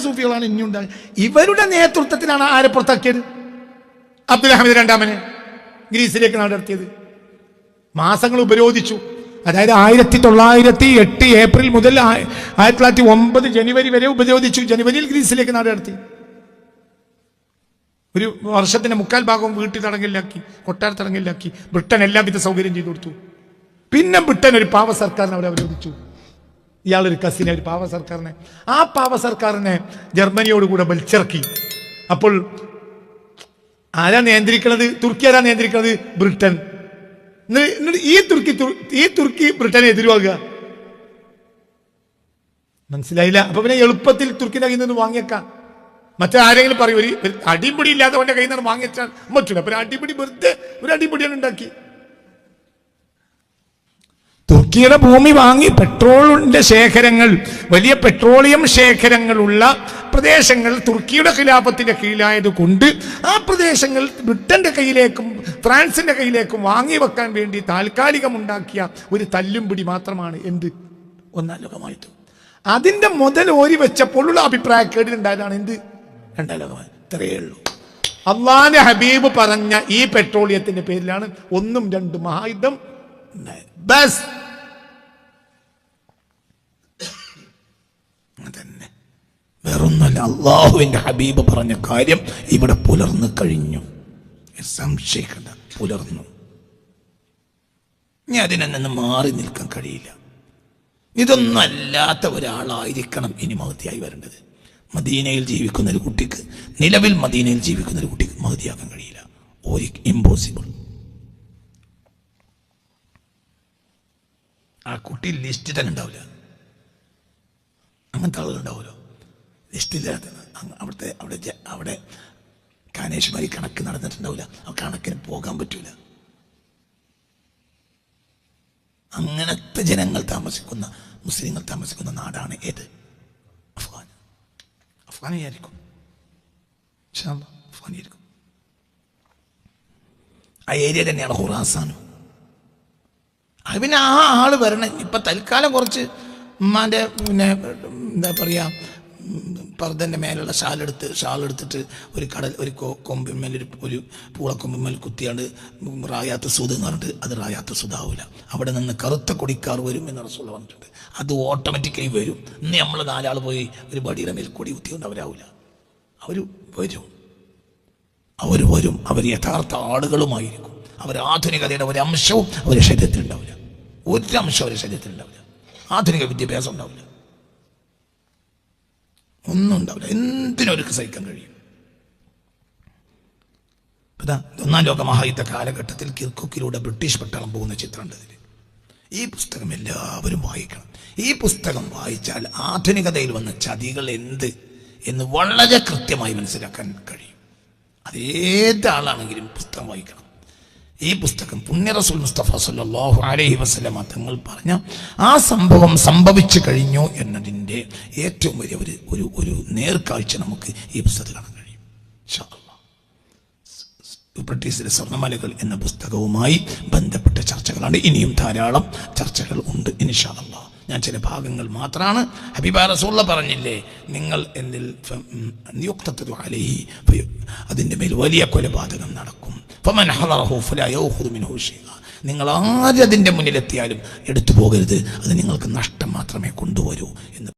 സൂഫികളാണ് ഇനി ഉണ്ടാകുക. ഇവരുടെ നേതൃത്വത്തിലാണ് ആരെ പുറത്താക്കിയത്? അബ്ദുൽ ഹമീദ് രണ്ടാമനെ ഗ്രീസിലേക്ക് നടത്തിയത്. മാസങ്ങൾ ഉപരോധിച്ചു. അതായത് 1908 ഏപ്രിൽ മുതൽ 1909 ജനുവരി വരെ ഉപരോധിച്ചു. ജനുവരിയിൽ ഗ്രീസിലേക്ക് നടത്തി. ഒരു വർഷത്തിന്റെ 3/4 ഭാഗവും വീട്ടിൽ തടങ്കലിലാക്കി, കൊട്ടാര തടങ്കലിലാക്കി. ബ്രിട്ടൻ എല്ലാവിധ സൗകര്യം ചെയ്തു കൊടുത്തു. പിന്നെ ബ്രിട്ടൻ ഒരു പാവ സർക്കാരിനെ അവർ അവരോധിച്ചു. ഇയാളൊരു കസിനെ, ഒരു പാവ സർക്കാരിനെ, ആ പാവ സർക്കാരിനെ ജർമ്മനിയോടുകൂടെ വലിച്ചിറക്കി. അപ്പോൾ ആരാ നിയന്ത്രിക്കുന്നത്? തുർക്കി ആരാ നിയന്ത്രിക്കുന്നത്? ബ്രിട്ടൻ. ഈ തുർക്കി ബ്രിട്ടനെ എതിരുവാകുക. മനസ്സിലായില്ല? അപ്പൊ പിന്നെ എളുപ്പത്തിൽ തുർക്കിന്റെ കയ്യിൽ നിന്ന് വാങ്ങിയേക്കാം. മറ്റാരെങ്കിലും പറയും ഒരു അടിപിടി ഇല്ലാത്തവന്റെ കയ്യിൽ നിന്ന് വാങ്ങിച്ചാൽ പറ്റില്ല. അപ്പൊ അടിപിടി വെറുതെ ഒരു അടിപിടിയാണ് ഉണ്ടാക്കി. തുർക്കിയുടെ ഭൂമി വാങ്ങി പെട്രോളിന്റെ ശേഖരങ്ങൾ, വലിയ പെട്രോളിയം ശേഖരങ്ങളുള്ള പ്രദേശങ്ങൾ തുർക്കിയുടെ ഖിലാഫത്തിന്റെ കീഴിലായത് കൊണ്ട് ആ പ്രദേശങ്ങൾ ബ്രിട്ടന്റെ കയ്യിലേക്കും ഫ്രാൻസിന്റെ കയ്യിലേക്കും വാങ്ങി വെക്കാൻ വേണ്ടി താൽക്കാലികമുണ്ടാക്കിയ ഒരു തല്ലുംപിടി മാത്രമാണ് എന്ത് ഒന്നാം ലോകമായിട്ട്. അതിന്റെ മുതൽ ഓരി വെച്ചപ്പോഴുള്ള അഭിപ്രായക്കേടിലുണ്ടായതാണ് എന്ത് രണ്ടാം ലോകമായി. ഇത്രയേ ഉള്ളൂ. അള്ളാന്റെ ഹബീബ് പറഞ്ഞ ഈ പെട്രോളിയത്തിന്റെ പേരിലാണ് 1, 2 മഹായുദ്ധം ബസ്. അതന്നെ, വേറൊന്നല്ല. അള്ളാഹുവിന്റെ ഹബീബ് പറഞ്ഞ കാര്യം ഇവിടെ പുലർന്നു കഴിഞ്ഞു, സംശയിക്കണ്ട, പുലർന്നു. ഇനി അതിനെ നിന്ന് മാറി നിൽക്കാൻ കഴിയില്ല. ഇതൊന്നും അല്ലാത്ത ഒരാളായിരിക്കണം ഇനി മഹതിയായി വരേണ്ടത്. മദീനയിൽ ജീവിക്കുന്ന ഒരു കുട്ടിക്ക്, നിലവിൽ മദീനയിൽ ജീവിക്കുന്ന ഒരു കുട്ടിക്ക് മഹതിയാക്കാൻ കഴിയില്ല. ഇമ്പോസിബിൾ. ആ കുട്ടി ലിസ്റ്റ് തന്നെ ഉണ്ടാവില്ല. അങ്ങനത്തെ ആളുകളുണ്ടാവുമല്ലോ ലിസ്റ്റില്ലാത്ത. അവിടെ കാനേഷ്മാരി കണക്ക് നടന്നിട്ടുണ്ടാവില്ല. ആ കണക്കിന് പോകാൻ പറ്റൂല. അങ്ങനത്തെ ജനങ്ങൾ താമസിക്കുന്ന, മുസ്ലിങ്ങൾ താമസിക്കുന്ന നാടാണ് ഏത്? അഫ്ഗാൻ. അഫ്ഗാനിയായിരിക്കും, അഫ്ഗാനിയായിരിക്കും. ആ ഏരിയ തന്നെയാണ് ഖുറാസാനും. പിന്നെ ആ ആള് വരണം. ഇപ്പൊ തൽക്കാലം കുറച്ച് ഉമ്മാന്റെ എന്താ പറയാ, പർദ്ദന്റെ മേലുള്ള ഷാളെടുത്തിട്ട് ഒരു കൊമ്പിന്മേൽ ഒരു പൂളക്കൊമ്പിന്മേൽ കുത്തിയാണ്ട് റായാത്ത് സൂദ് എന്ന് പറഞ്ഞിട്ട് അത് റായാത്ത് സുധാവില്ല. അവിടെ നിന്ന് കറുത്ത കൊടിക്കാർ വരും എന്ന് റസൂൽ പറഞ്ഞിട്ടുണ്ട്. അത് ഓട്ടോമാറ്റിക്കായി വരും. ഇന്ന് നമ്മൾ 4 ആൾ പോയി ഒരു ബടിയുടെ മേൽ കൊടി കുത്തിക്കൊണ്ട് അവരാവില്ല. അവർ വരും. അവർ യഥാർത്ഥ ആളുകളുമായിരിക്കും. അവർ ആധുനികതയുടെ ഒരംശവും അവരുടെ ശരീരത്തിലുണ്ടാവില്ല. ഒരംശം അവരുടെ ശരീരത്തിലുണ്ടാവില്ല. ആധുനിക വിദ്യാഭ്യാസം ഉണ്ടാവില്ല, ഒന്നും ഉണ്ടാവില്ല. എന്തിനൊരു സഹിക്കാൻ കഴിയും. ഒന്നാം ലോക മഹായുദ്ധ കാലഘട്ടത്തിൽ കിർക്കുക്കിലൂടെ ബ്രിട്ടീഷ് പട്ടാളം പോകുന്ന ചിത്രമുണ്ട് ഇതിൽ. ഈ പുസ്തകം എല്ലാവരും വായിക്കണം. ഈ പുസ്തകം വായിച്ചാൽ ആധുനികതയിൽ വന്ന ചതികൾ എന്ത് എന്ന് വളരെ കൃത്യമായി മനസ്സിലാക്കാൻ കഴിയും. അതേതാളാണെങ്കിലും പുസ്തകം വായിക്കണം. ഈ പുസ്തകം പുണ്യ റസൂൽ മുസ്തഫ സല്ലല്ലാഹു അലൈഹി വസല്ലമ തങ്ങൾ പറഞ്ഞ ആ സംഭവം സംഭവിച്ചു കഴിഞ്ഞു എന്നതിൻ്റെ ഏറ്റവും വലിയ ഒരു നേർക്കാഴ്ച നമുക്ക് ഈ പുസ്തകത്തിൽ കാണാൻ കഴിയും. ഇൻഷാ അല്ലാഹ്. ബ്രിട്ടീഷിലെ സ്വർണ്ണമലകൾ എന്ന പുസ്തകവുമായി ബന്ധപ്പെട്ട ചർച്ചകളാണ്. ഇനിയും ധാരാളം ചർച്ചകൾ ഉണ്ട് ഇൻഷാ അല്ലാഹ്. ഞാൻ ചില ഭാഗങ്ങൾ മാത്രമാണ്. ഹബീബ റസൂലുള്ള പറഞ്ഞില്ലേ, നിങ്ങൾ എന്നിൽ നിയുക്തതു അലൈഹി, അതിൻ്റെ മേൽ വലിയ കൊലപാതകം നടക്കും. ഫമൻ ഹളറഹു ഫലാ യഖുദു മിൻഹു ശൈഅ. നിങ്ങൾ ആരതിൻ്റെ മുന്നിലെത്തിയാലും എടുത്തു പോകരുത്, അത് നിങ്ങൾക്ക് നഷ്ടം മാത്രമേ കൊണ്ടുവരൂ എന്ന്